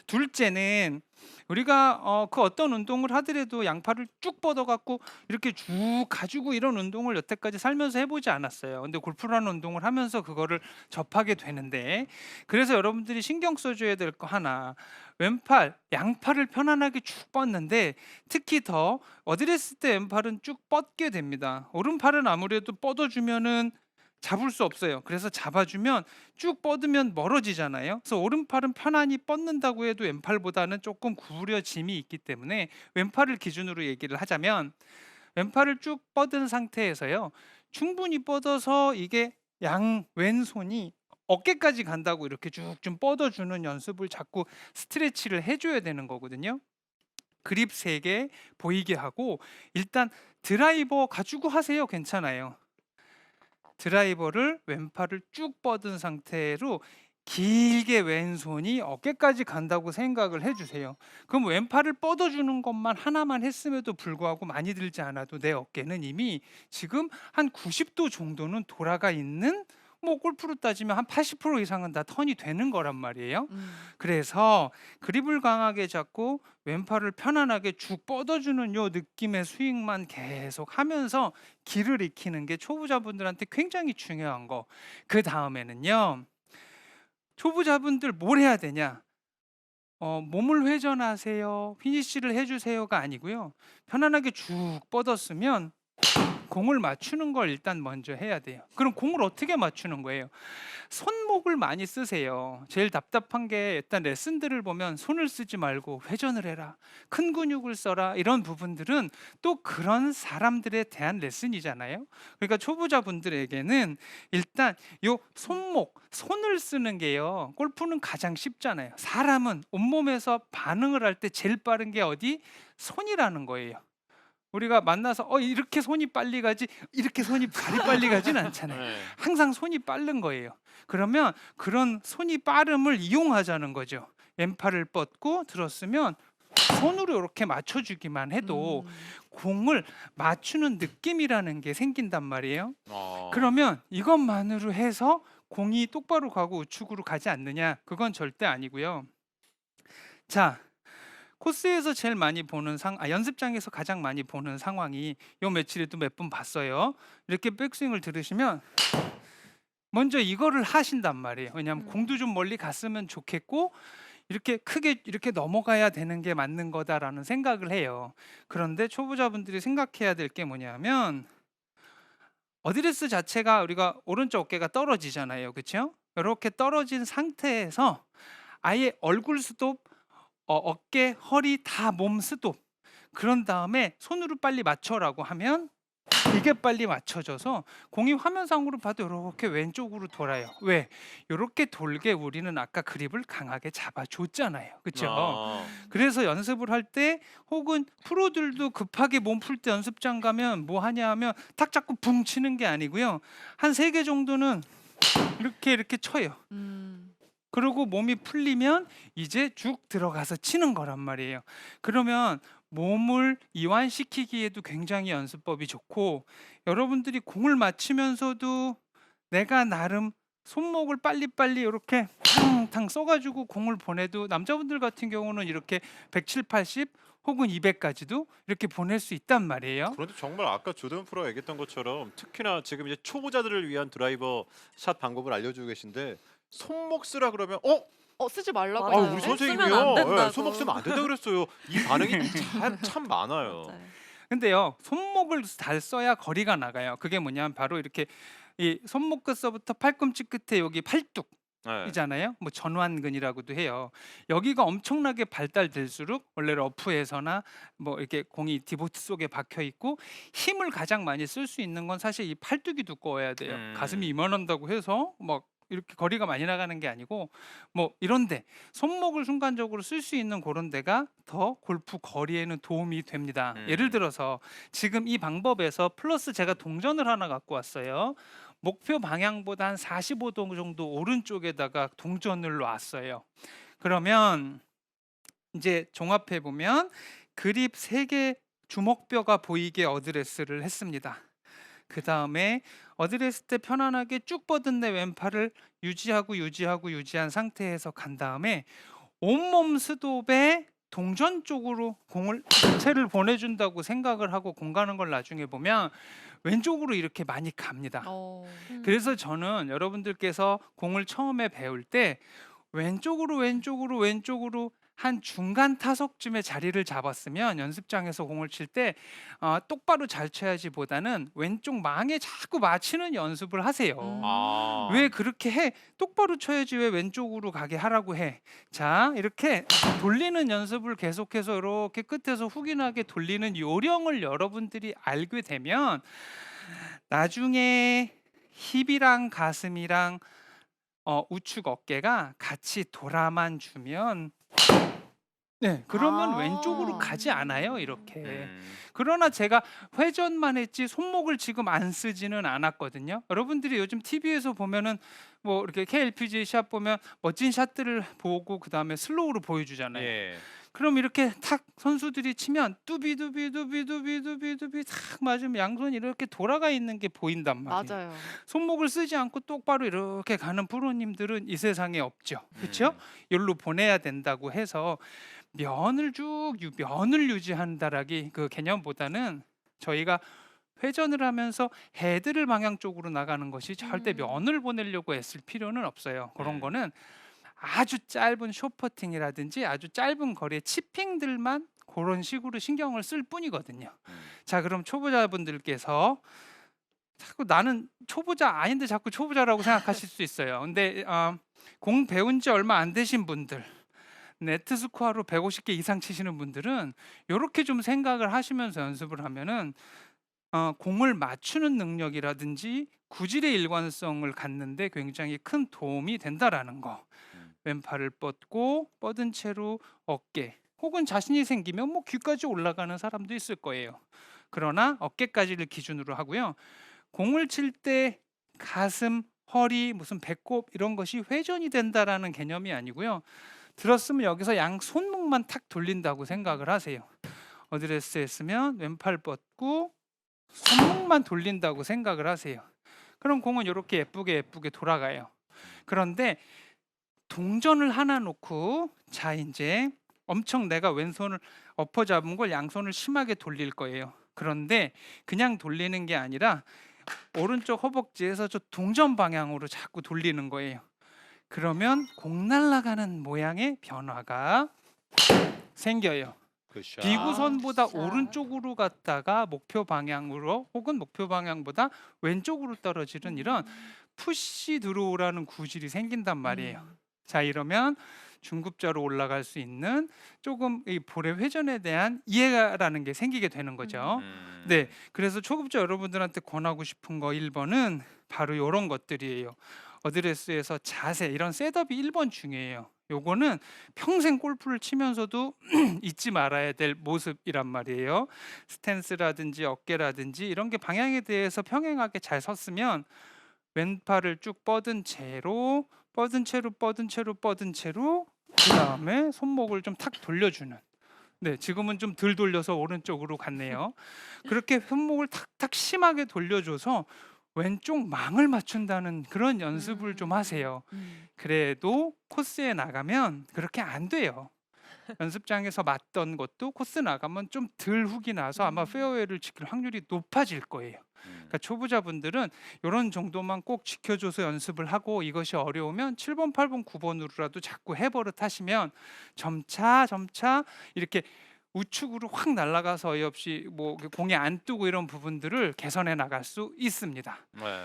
둘째는 우리가 그 어떤 운동을 하더라도 양팔을 쭉 뻗어 갖고 이렇게 쭉 가지고 이런 운동을 여태까지 살면서 해 보지 않았어요. 근데 골프라는 운동을 하면서 그거를 접하게 되는데, 그래서 여러분들이 신경 써 줘야 될 거 하나, 왼팔, 양팔을 편안하게 쭉 뻗는데, 특히 더 어드레스 때 왼팔은 쭉 뻗게 됩니다. 오른팔은 아무래도 뻗어 주면은 잡을 수 없어요. 그래서 잡아주면 쭉 뻗으면 멀어지잖아요. 그래서 오른팔은 편안히 뻗는다고 해도 왼팔보다는 조금 구부려짐이 있기 때문에, 왼팔을 기준으로 얘기를 하자면 왼팔을 쭉 뻗은 상태에서요, 충분히 뻗어서 이게 양 왼손이 어깨까지 간다고 이렇게 쭉 좀 뻗어주는 연습을 자꾸 스트레치를 해줘야 되는 거거든요. 그립 3개 보이게 하고, 일단 드라이버 가지고 하세요. 괜찮아요. 드라이버를 왼팔을 쭉 뻗은 상태로 길게 왼손이 어깨까지 간다고 생각을 해주세요. 그럼 왼팔을 뻗어주는 것만 하나만 했음에도 불구하고 많이 들지 않아도 내 어깨는 이미 지금 한 90도 정도는 돌아가 있는, 뭐 골프로 따지면 한 80% 이상은 다 턴이 되는 거란 말이에요. 음. 그래서 그립을 강하게 잡고 왼팔을 편안하게 쭉 뻗어주는 요 느낌의 스윙만 계속 하면서 길을 익히는 게 초보자분들한테 굉장히 중요한 거. 그 다음에는요, 초보자분들 뭘 해야 되냐? 몸을 회전하세요, 피니쉬를 해주세요가 아니고요. 편안하게 쭉 뻗었으면 공을 맞추는 걸 일단 먼저 해야 돼요. 그럼 공을 어떻게 맞추는 거예요? 손목을 많이 쓰세요. 제일 답답한 게, 일단 레슨들을 보면 손을 쓰지 말고 회전을 해라, 큰 근육을 써라, 이런 부분들은 또 그런 사람들에 대한 레슨이잖아요. 그러니까 초보자분들에게는 일단 요 손목, 손을 쓰는 게요, 골프는 가장 쉽잖아요. 사람은 온몸에서 반응을 할 때 제일 빠른 게 어디? 손이라는 거예요. 우리가 만나서 이렇게 손이 빨리 가지 이렇게 손이 발이 빨리 가진 않잖아요. 네. 항상 손이 빠른 거예요. 그러면 그런 손이 빠름을 이용하자는 거죠. 왼팔을 뻗고 들었으면 손으로 이렇게 맞춰주기만 해도 음. 공을 맞추는 느낌이라는 게 생긴단 말이에요. 어. 그러면 이것만으로 해서 공이 똑바로 가고 우측으로 가지 않느냐? 그건 절대 아니고요. 자, 코스에서 제일 많이 보는 연습장에서 가장 많이 보는 상황이, 요 며칠에도 몇 분 봤어요. 이렇게 백스윙을 들으시면 먼저 이거를 하신단 말이에요. 왜냐하면 공도 음. 좀 멀리 갔으면 좋겠고, 이렇게 크게 이렇게 넘어가야 되는 게 맞는 거다라는 생각을 해요. 그런데 초보자분들이 생각해야 될 게 뭐냐면, 어드레스 자체가 우리가 오른쪽 어깨가 떨어지잖아요. 그렇죠? 이렇게 떨어진 상태에서 아예 얼굴 스톱, 어깨, 허리 다 몸 스톱. 그런 다음에 손으로 빨리 맞춰라고 하면 이게 빨리 맞춰져서 공이 화면상으로 봐도 이렇게 왼쪽으로 돌아요. 왜? 이렇게 돌게 우리는 아까 그립을 강하게 잡아줬잖아요. 그렇죠? 어. 음. 그래서 연습을 할 때, 혹은 프로들도 급하게 몸 풀 때 연습장 가면 뭐 하냐 하면 탁 잡고 붕 치는 게 아니고요. 한 3개 정도는 이렇게 쳐요. 음. 그리고 몸이 풀리면 이제 쭉 들어가서 치는 거란 말이에요. 그러면 몸을 이완시키기에도 굉장히 연습법이 좋고, 여러분들이 공을 맞추면서도 내가 나름 손목을 빨리빨리 이렇게 탕탕 써가지고 공을 보내도, 남자분들 같은 경우는 이렇게 170, 80 혹은 200까지도 이렇게 보낼 수 있단 말이에요. 그런데 정말 아까 조던 프로가 얘기했던 것처럼 특히나 지금 이제 초보자들을 위한 드라이버 샷 방법을 알려주고 계신데 손목 쓰라 그러면 쓰지 말라고 아 하잖아요. 우리 쓰면 선생님이요. 안 예, 손목 된다고. 쓰면 안 된다 그랬어요. 이 반응이 참 많아요. 맞아요. 근데요, 손목을 잘 써야 거리가 나가요. 그게 뭐냐면 바로 이렇게 이 손목 끝서부터 팔꿈치 끝에 여기 팔뚝 네. 이잖아요. 뭐 전완근이라고도 해요. 여기가 엄청나게 발달될수록 원래 러프에서나 뭐 이렇게 공이 디보트 속에 박혀 있고, 힘을 가장 많이 쓸 수 있는 건 사실 이 팔뚝이 두꺼워야 돼요. 가슴이 음. 이만한다고 해서 막 이렇게 거리가 많이 나가는 게 아니고, 뭐 이런데 손목을 순간적으로 쓸 수 있는 그런 데가 더 골프 거리에는 도움이 됩니다. 예를 음. 들어서 지금 이 방법에서 플러스 제가 동전을 하나 갖고 왔어요. 목표 방향보다 한 45도 정도 오른쪽에다가 동전을 놨어요. 그러면 이제 종합해 보면 그립 3개 주먹뼈가 보이게 어드레스를 했습니다. 그다음에 어드레스 때 편안하게 쭉 뻗은 내 왼팔을 유지한 상태에서 간 다음에 온몸 스톱에 동전 쪽으로 공을 채를 보내준다고 생각을 하고 공 가는 걸 나중에 보면 왼쪽으로 이렇게 많이 갑니다. 그래서 저는 여러분들께서 공을 처음에 배울 때 왼쪽으로 한 중간 타석쯤에 자리를 잡았으면 연습장에서 공을 칠 때 똑바로 잘 쳐야지보다는 왼쪽 망에 자꾸 맞히는 연습을 하세요. 아. 왜 그렇게 해? 똑바로 쳐야지 왜 왼쪽으로 가게 하라고 해? 자, 이렇게 돌리는 연습을 계속해서 이렇게 끝에서 훅인하게 돌리는 요령을 여러분들이 알게 되면 나중에 힙이랑 가슴이랑 우측 어깨가 같이 돌아만 주면 네, 그러면 왼쪽으로 가지 않아요, 이렇게. 그러나 제가 회전만 했지 손목을 지금 안 쓰지는 않았거든요. 여러분들이 요즘 TV에서 보면은 뭐 이렇게 KLPGA 샷 보면 멋진 샷들을 보고 그다음에 슬로우로 보여주잖아요. 예. 그럼 이렇게 탁 선수들이 치면 뚜비뚜비뚜비뚜비뚜비뚜비 탁 맞으면 양손이 이렇게 돌아가 있는 게 보인단 말이에요. 맞아요. 손목을 쓰지 않고 똑바로 이렇게 가는 프로님들은 이 세상에 없죠. 그렇죠? 여기로 보내야 된다고 해서 면을 유지한다라기 그 개념보다는 저희가 회전을 하면서 헤드를 방향 쪽으로 나가는 것이 절대 면을 보내려고 애쓸 필요는 없어요. 그런 거는 아주 짧은 숏퍼팅이라든지 아주 짧은 거리의 치핑들만 그런 식으로 신경을 쓸 뿐이거든요. 자, 그럼 초보자분들께서 자꾸 나는 초보자 아닌데 자꾸 초보자라고 생각하실 수 있어요. 근데 공 배운 지 얼마 안 되신 분들, 네트 스코어로 150개 이상 치시는 분들은 이렇게 좀 생각을 하시면서 연습을 하면은 공을 맞추는 능력이라든지 구질의 일관성을 갖는데 굉장히 큰 도움이 된다라는 거. 왼팔을 뻗고 뻗은 채로 어깨 혹은 자신이 생기면 뭐 귀까지 올라가는 사람도 있을 거예요. 그러나 어깨까지를 기준으로 하고요. 공을 칠 때 가슴, 허리, 무슨 배꼽 이런 것이 회전이 된다라는 개념이 아니고요. 들었으면 여기서 양 손목만 탁 돌린다고 생각을 하세요. 어드레스 했으면 왼팔 뻗고 손목만 돌린다고 생각을 하세요. 그럼 공은 이렇게 예쁘게 돌아가요. 그런데 동전을 하나 놓고 자 이제 엄청 내가 왼손을 엎어 잡은 걸 양손을 심하게 돌릴 거예요. 그런데 그냥 돌리는 게 아니라 오른쪽 허벅지에서 저 동전 방향으로 자꾸 돌리는 거예요. 그러면 공 날아가는 모양의 변화가 생겨요. 굿샷. 비구선보다 굿샷. 오른쪽으로 갔다가 목표 방향으로 혹은 목표 방향보다 왼쪽으로 떨어지는 이런 푸시 드로우라는 구질이 생긴단 말이에요. 자, 이러면 중급자로 올라갈 수 있는 조금 이 볼의 회전에 대한 이해라는 게 생기게 되는 거죠. 네, 그래서 초급자 여러분들한테 권하고 싶은 거 1번은 바로 이런 것들이에요. 어드레스에서 자세, 이런 셋업이 1번 중요해요. 요거는 평생 골프를 치면서도 잊지 말아야 될 모습이란 말이에요. 스탠스라든지 어깨라든지 이런 게 방향에 대해서 평행하게 잘 섰으면 왼팔을 쭉 뻗은 채로 그다음에 손목을 좀 탁 돌려주는. 네, 지금은 좀 덜 돌려서 오른쪽으로 갔네요. 그렇게 손목을 탁탁 심하게 돌려줘서 왼쪽 망을 맞춘다는 그런 연습을 좀 하세요. 그래도 코스에 나가면 그렇게 안 돼요. 연습장에서 맞던 것도 코스 나가면 좀 덜 훅이 나서 아마 페어웨이를 지킬 확률이 높아질 거예요. 그러니까 초보자분들은 이런 정도만 꼭 지켜줘서 연습을 하고 이것이 어려우면 7번, 8번, 9번으로라도 자꾸 해버릇 하시면 점차 이렇게 우측으로 확 날아가서 어이없이 뭐 공에 안 뜨고 이런 부분들을 개선해 나갈 수 있습니다. 네.